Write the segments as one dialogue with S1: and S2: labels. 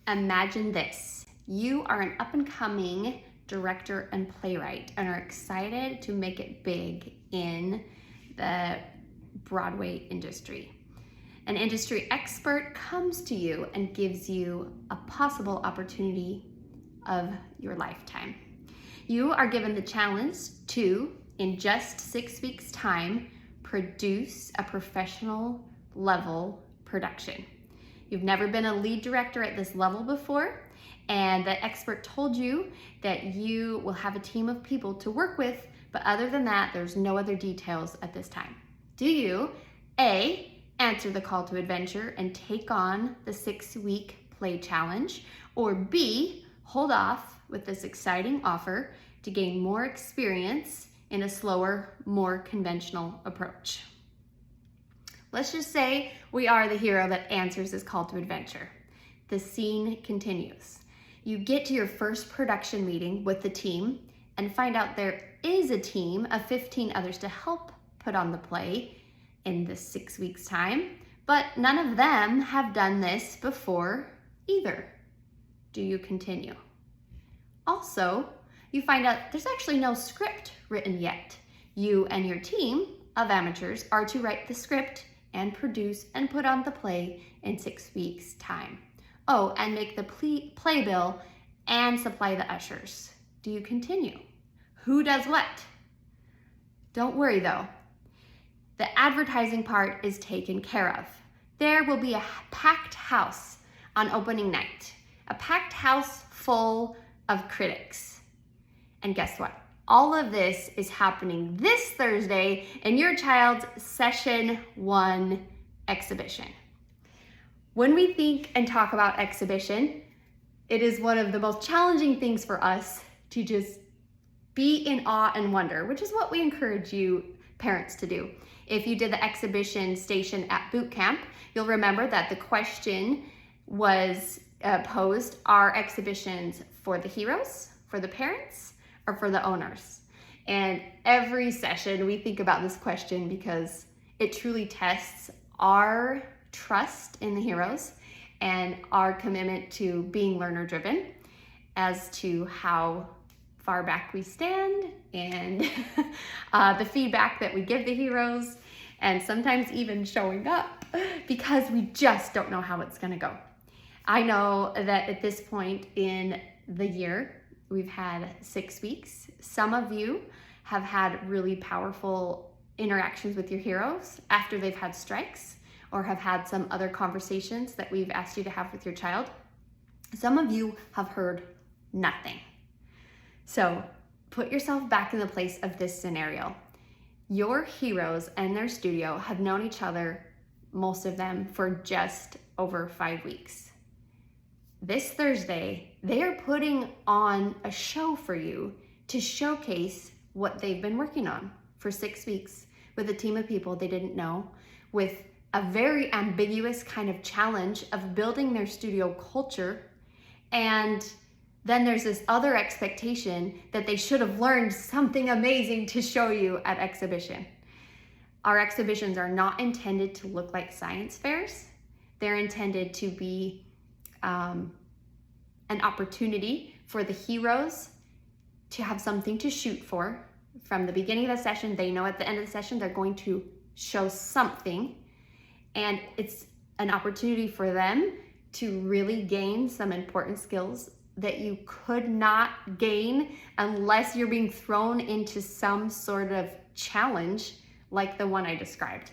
S1: Imagine this. You are an up-and-coming director and playwright and are excited to make it big in the Broadway industry. An industry expert comes to you and gives you a possible opportunity of your lifetime. You are given the challenge to, in just 6 weeks' time, produce a professional level production. You've never been a lead director at this level before, and the expert told you that you will have a team of people to work with, but other than that, there's no other details at this time. Do you, A, answer the call to adventure and take on the 6-week play challenge, or B, hold off with this exciting offer to gain more experience in a slower, more conventional approach? Let's just say we are the hero that answers this call to adventure. The scene continues. You get to your first production meeting with the team and find out there is a team of 15 others to help put on the play in this 6 weeks' time, but none of them have done this before either. Do you continue? Also, you find out there's actually no script written yet. You and your team of amateurs are to write the script and produce and put on the play in 6 weeks' time. Oh, and make the playbill and supply the ushers. Do you continue? Who does what? Don't worry though. The advertising part is taken care of. There will be a packed house on opening night. A packed house full of critics. And guess what? All of this is happening this Thursday in your child's Session 1 exhibition. When we think and talk about exhibition, it is one of the most challenging things for us to just be in awe and wonder, which is what we encourage you parents to do. If you did the exhibition station at boot camp, you'll remember that the question was posed, are exhibitions for the heroes, for the parents, or for the owners? And every session we think about this question because it truly tests our trust in the heroes and our commitment to being learner driven as to how far back we stand and the feedback that we give the heroes, and sometimes even showing up because we just don't know how it's going to go. I know that at this point in the year, we've had 6 weeks. Some of you have had really powerful interactions with your heroes after they've had strikes or have had some other conversations that we've asked you to have with your child. Some of you have heard nothing. So put yourself back in the place of this scenario. Your heroes and their studio have known each other, most of them, for just over 5 weeks. This Thursday, they are putting on a show for you to showcase what they've been working on for 6 weeks with a team of people they didn't know, with a very ambiguous kind of challenge of building their studio culture. And then there's this other expectation that they should have learned something amazing to show you at exhibition. Our exhibitions are not intended to look like science fairs. They're intended to be an opportunity for the heroes to have something to shoot for. From the beginning of the session, they know at the end of the session they're going to show something, and it's an opportunity for them to really gain some important skills that you could not gain unless you're being thrown into some sort of challenge like the one I described.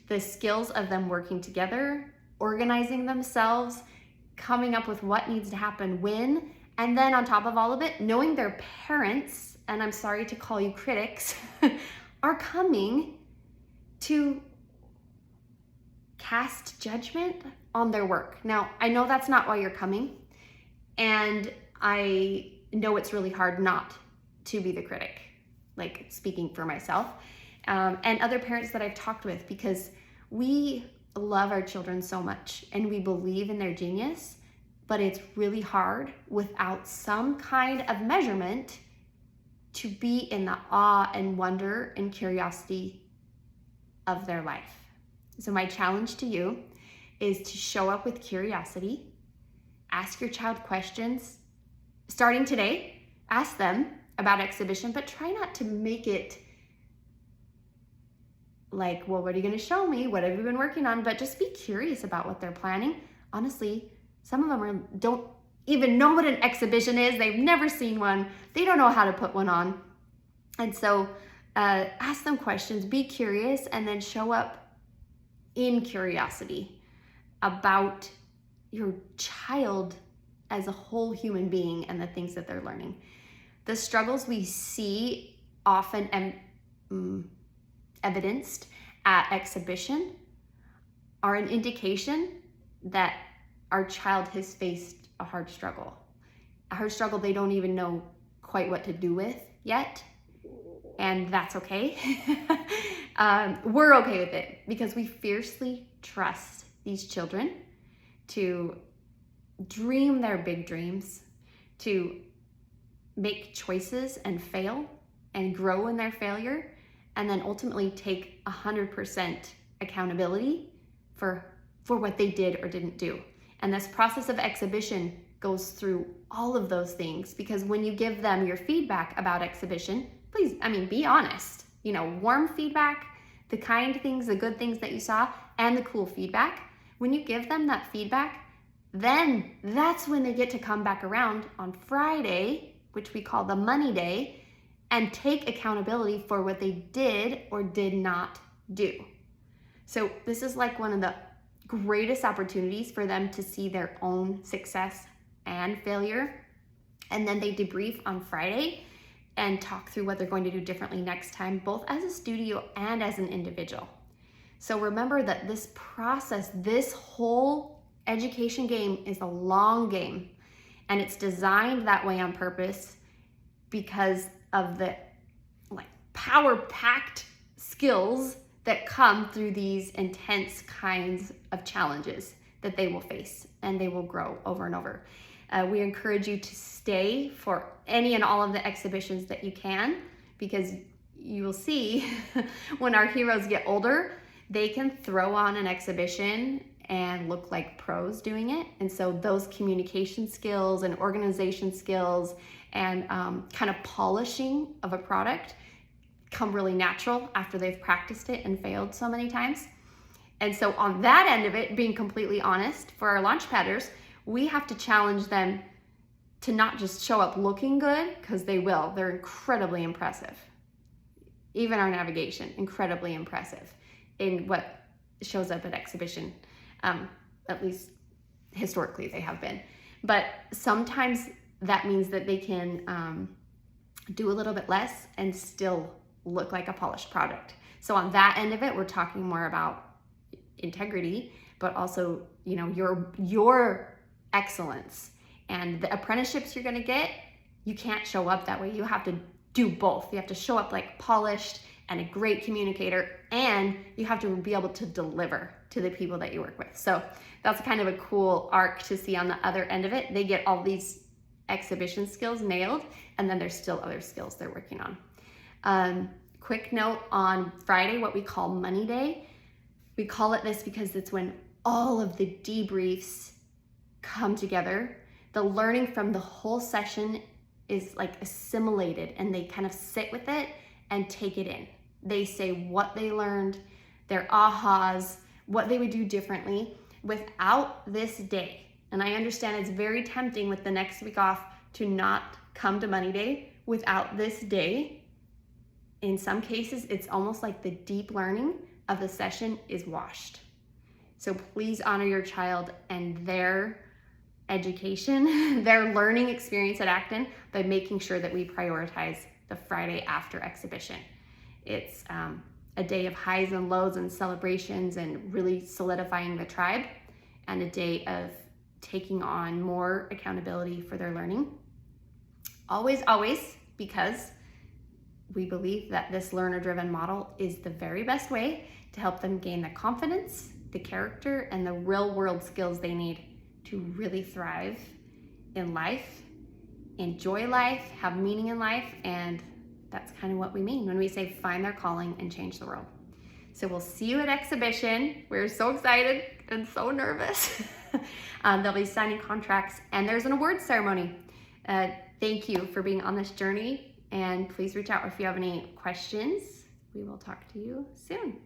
S1: The skills of them working together, organizing themselves, coming up with what needs to happen when, and then on top of all of it, knowing their parents, and I'm sorry to call you critics, are coming to cast judgment on their work. Now, I know that's not why you're coming, and I know it's really hard not to be the critic, like speaking for myself, and other parents that I've talked with, because we love our children so much and we believe in their genius, but it's really hard without some kind of measurement to be in the awe and wonder and curiosity of their life. So my challenge to you is to show up with curiosity, ask your child questions starting today. Ask them about exhibition, but try not to make it like, well, what are you going to show me? What have you been working on? But just be curious about what they're planning. Honestly, some of them don't even know what an exhibition is. They've never seen one. They don't know how to put one on. And so ask them questions, be curious, and then show up in curiosity about your child as a whole human being and the things that they're learning. The struggles we see often evidenced at exhibition are an indication that our child has faced a hard struggle they don't even know quite what to do with yet, and that's okay. We're okay with it because we fiercely trust these children to dream their big dreams, to make choices and fail and grow in their failure, and then ultimately take 100% accountability for what they did or didn't do. And this process of exhibition goes through all of those things, because when you give them your feedback about exhibition, please, be honest. Warm feedback, the kind things, the good things that you saw, and the cool feedback. When you give them that feedback, then that's when they get to come back around on Friday, which we call the money day, and take accountability for what they did or did not do. So this is like one of the greatest opportunities for them to see their own success and failure. And then they debrief on Friday and talk through what they're going to do differently next time, both as a studio and as an individual. So remember that this process, this whole education game is a long game, and it's designed that way on purpose because of the power-packed skills that come through these intense kinds of challenges that they will face, and they will grow over and over. We encourage you to stay for any and all of the exhibitions that you can, because you will see when our heroes get older, they can throw on an exhibition and look like pros doing it. And so those communication skills and organization skills and kind of polishing of a product come really natural after they've practiced it and failed so many times. And so on that end of it, being completely honest, for our Launchpadders, we have to challenge them to not just show up looking good, because they will. They're incredibly impressive. Even our navigation, incredibly impressive in what shows up at exhibition. At least historically they have been. But sometimes that means that they can do a little bit less and still look like a polished product. So on that end of it, we're talking more about integrity, but also, your excellence. And the apprenticeships you're gonna get, you can't show up that way. You have to do both. You have to show up like polished and a great communicator, and you have to be able to deliver to the people that you work with. So that's kind of a cool arc to see on the other end of it. They get all these exhibition skills nailed, and then there's still other skills they're working on. Quick note on Friday, what we call Money Day. We call it this because it's when all of the debriefs come together. The learning from the whole session is like assimilated, and they kind of sit with it and take it in. They say what they learned, their ahas, what they would do differently without this day. And I understand it's very tempting with the next week off to not come to Money Day without this day. In some cases, it's almost like the deep learning of the session is washed. So please honor your child and their education, their learning experience at Acton, by making sure that we prioritize the Friday after exhibition. It's a day of highs and lows and celebrations and really solidifying the tribe, and a day of taking on more accountability for their learning. Always, always, because we believe that this learner-driven model is the very best way to help them gain the confidence, the character, and the real-world skills they need to really thrive in life, enjoy life, have meaning in life, and that's kind of what we mean when we say find their calling and change the world. So we'll see you at exhibition. We're so excited and so nervous. They'll be signing contracts, and there's an awards ceremony. Thank you for being on this journey, and please reach out if you have any questions. We will talk to you soon.